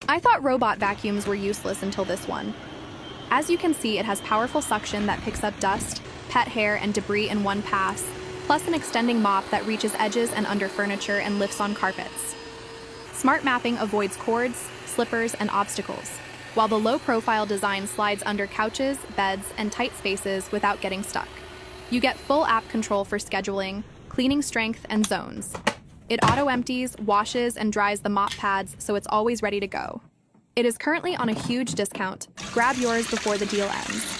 I thought robot vacuums were useless until this one. As you can see, it has powerful suction that picks up dust, pet hair, and debris in one pass, plus an extending mop that reaches edges and under furniture and lifts on carpets. Smart mapping avoids cords, slippers, and obstacles, while the low-profile design slides under couches, beds, and tight spaces without getting stuck. You get full app control for scheduling, cleaning strength, and zones. It auto-empties, washes, and dries the mop pads so it's always ready to go. It is currently on a huge discount. Grab yours before the deal ends.